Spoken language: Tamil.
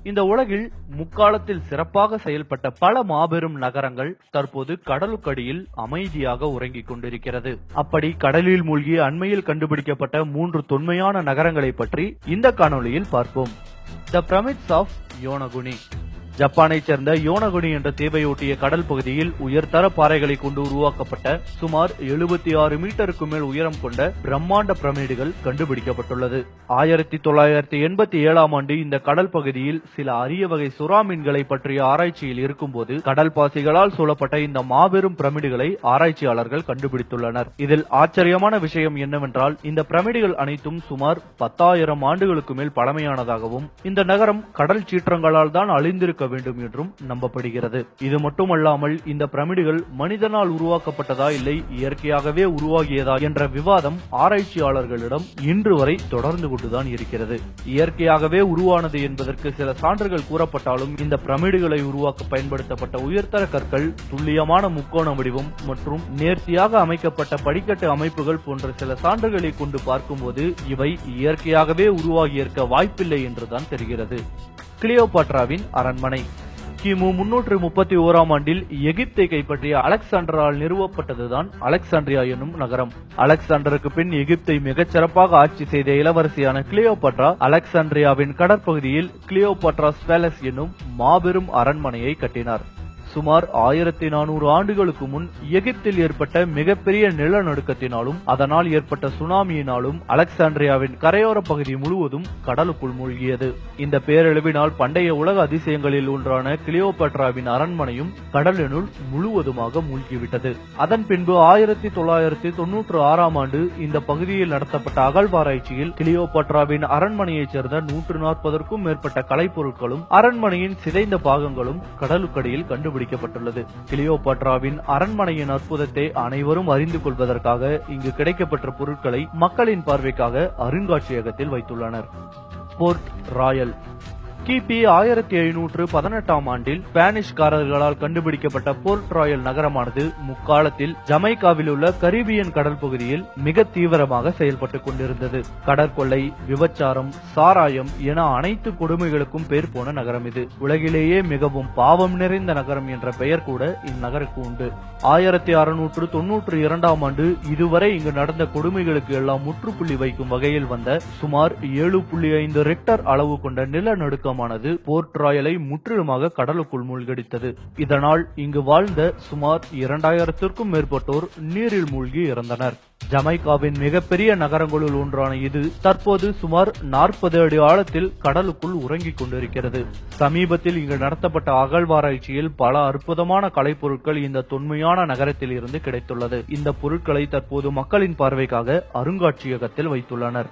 இந்த உலகில் முக்காலத்தில் சிறப்பாக செயல்பட்ட பல மாபெரும் நகரங்கள் தற்போது கடலுக்கடியில் அமைதியாக உறங்கிக் கொண்டிருக்கிறது. அப்படி கடலில் மூழ்கி அண்மையில் கண்டுபிடிக்கப்பட்ட 3 தொன்மையான நகரங்களை பற்றி இந்த காணொளியில் பார்ப்போம். தி பிரமிட்ஸ் ஆஃப் யோனகுனி. ஜப்பானை சேர்ந்த யோனகுனி என்ற தீவையொட்டிய கடல் பகுதியில் உயர்தர பாறைகளை கொண்டு உருவாக்கப்பட்ட சுமார் 76 மீட்டருக்கு மேல் உயரம் கொண்ட பிரம்மாண்ட பிரமிடுகள் கண்டுபிடிக்கப்பட்டுள்ளது. 1987ஆம் ஆண்டு இந்த கடல் பகுதியில் சில அரிய வகை சுறா மீன்களை பற்றிய ஆராய்ச்சியில் இருக்கும்போது கடல் பாசிகளால் சூழப்பட்ட இந்த மாபெரும் பிரமிடுகளை ஆராய்ச்சியாளர்கள் கண்டுபிடித்துள்ளனர். இதில் ஆச்சரியமான விஷயம் என்னவென்றால் இந்த பிரமிடுகள் அனைத்தும் சுமார் 10,000 ஆண்டுகளுக்கு மேல் பழமையானதாகவும் இந்த நகரம் கடல் சீற்றங்களால் தான் அழிந்திருக்க வேண்டும் என்றும் நம்பப்படுகிறது. இது மட்டுமல்லாமல் இந்த பிரமிடுகள் மனிதனால் உருவாக்கப்பட்டதா இல்லை இயற்கையாகவே உருவாகியதா என்ற விவாதம் ஆராய்ச்சியாளர்களிடம் இன்று வரை தொடர்ந்து கொண்டுதான் இருக்கிறது. இயற்கையாகவே உருவானது என்பதற்கு சில சான்றுகள் கூறப்பட்டாலும் இந்த பிரமிடுகளை உருவாக்க பயன்படுத்தப்பட்ட உயர்தர கற்கள், துல்லியமான முக்கோண வடிவம் மற்றும் நேர்த்தியாக அமைக்கப்பட்ட படிக்கட்டு அமைப்புகள் போன்ற சில சான்றுகளை கொண்டு பார்க்கும்போது இவை இயற்கையாகவே உருவாகியிருக்க வாய்ப்பில்லை என்றுதான் தெரிகிறது. கிளியோபாட்ராவின் அரண்மனை. கிமு 331ஆம் ஆண்டில் எகிப்தை கைப்பற்றிய அலெக்சாண்டரால் நிறுவப்பட்டதுதான் அலெக்சாண்ட்ரியா என்னும் நகரம். அலெக்சாண்டருக்கு பின் எகிப்தை மிகச்சிறப்பாக ஆட்சி செய்த இளவரசியான கிளியோபாட்ரா அலெக்சாண்ட்ரியாவின் கடற்பகுதியில் கிளியோபாட்ராஸ் பேலஸ் என்னும் மாபெரும் அரண்மனையை கட்டினார். சுமார் 1400 ஆண்டுகளுக்கு முன் எகிப்தில் ஏற்பட்ட மிகப்பெரிய நிலநடுக்கத்தினாலும் அதனால் ஏற்பட்ட சுனாமியினாலும் அலெக்சாண்ட்ரியாவின் கரையோர பகுதி முழுவதும் கடலுக்குள் மூழ்கியது. இந்த பேரழிவினால் பண்டைய உலக அதிசயங்களில் ஒன்றான கிளியோபாட்ராவின் அரண்மனையும் கடலினுள் முழுவதுமாக மூழ்கிவிட்டது. அதன் பின்பு 1996ஆம் ஆண்டு இந்த பகுதியில் நடத்தப்பட்ட அகழ்வாராய்ச்சியில் கிளியோபாட்ராவின் அரண்மனையைச் சேர்ந்த 140க்கும் மேற்பட்ட கலைப்பொருட்களும் அரண்மனையின் சிதைந்த பாகங்களும் கடலுக்கடியில் கண்டுபிடிக்கப்பட்டது. கிளியோபாட்ராவின் அரண்மனையின் அற்புதத்தை அனைவரும் அறிந்து கொள்வதற்காக இங்கு கிடைக்கப்பெற்ற பொருட்களை மக்களின் பார்வைக்காக அருங்காட்சியகத்தில் வைத்துள்ளனர். Fort Royal. கிபி 1718ஆம் ஆண்டில் ஸ்பானிஷ்காரர்களால் கண்டுபிடிக்கப்பட்ட போர்ட் ராயல் நகரமானது முக்காலத்தில் ஜமைக்காவில் உள்ள கரீபியன் கடல் பகுதியில் மிக தீவிரமாக செயல்பட்டுக் கொண்டிருந்தது. கடற்கொள்ளை, விபச்சாரம், சாராயம் என அனைத்து கொடுமைகளுக்கும் பேர் போன நகரம் இது. உலகிலேயே மிகவும் பாவம் நிறைந்த நகரம் என்ற பெயர் கூட இந்நகருக்கு உண்டு. 1692ஆம் ஆண்டு இதுவரை இங்கு நடந்த கொடுமைகளுக்கு எல்லாம் முற்றுப்புள்ளி வைக்கும் வகையில் வந்த சுமார் 7.5 ரெக்டர் அளவு கொண்ட நிலநடுக்கம் போர்ட் ராயலை முற்றிலுமாக கடலுக்குள் மூழ்கடித்தது. இதனால் இங்கு வாழ்ந்த சுமார் 2000க்கும் மேற்பட்டோர் நீரில் மூழ்கி இறந்தனர். ஜமைக்காவின் மிகப்பெரிய நகரங்களுள் ஒன்றான இது தற்போது சுமார் 40 அடி ஆழத்தில் கடலுக்குள் உறங்கிக் கொண்டிருக்கிறது. சமீபத்தில் இங்கு நடத்தப்பட்ட அகழ்வாராய்ச்சியில் பல அற்புதமான கலைப்பொருட்கள் இந்த தொன்மையான நகரத்தில் இருந்து கிடைத்துள்ளது. இந்த பொருட்களை தற்போது மக்களின் பார்வைக்காக அருங்காட்சியகத்தில் வைத்துள்ளனர்.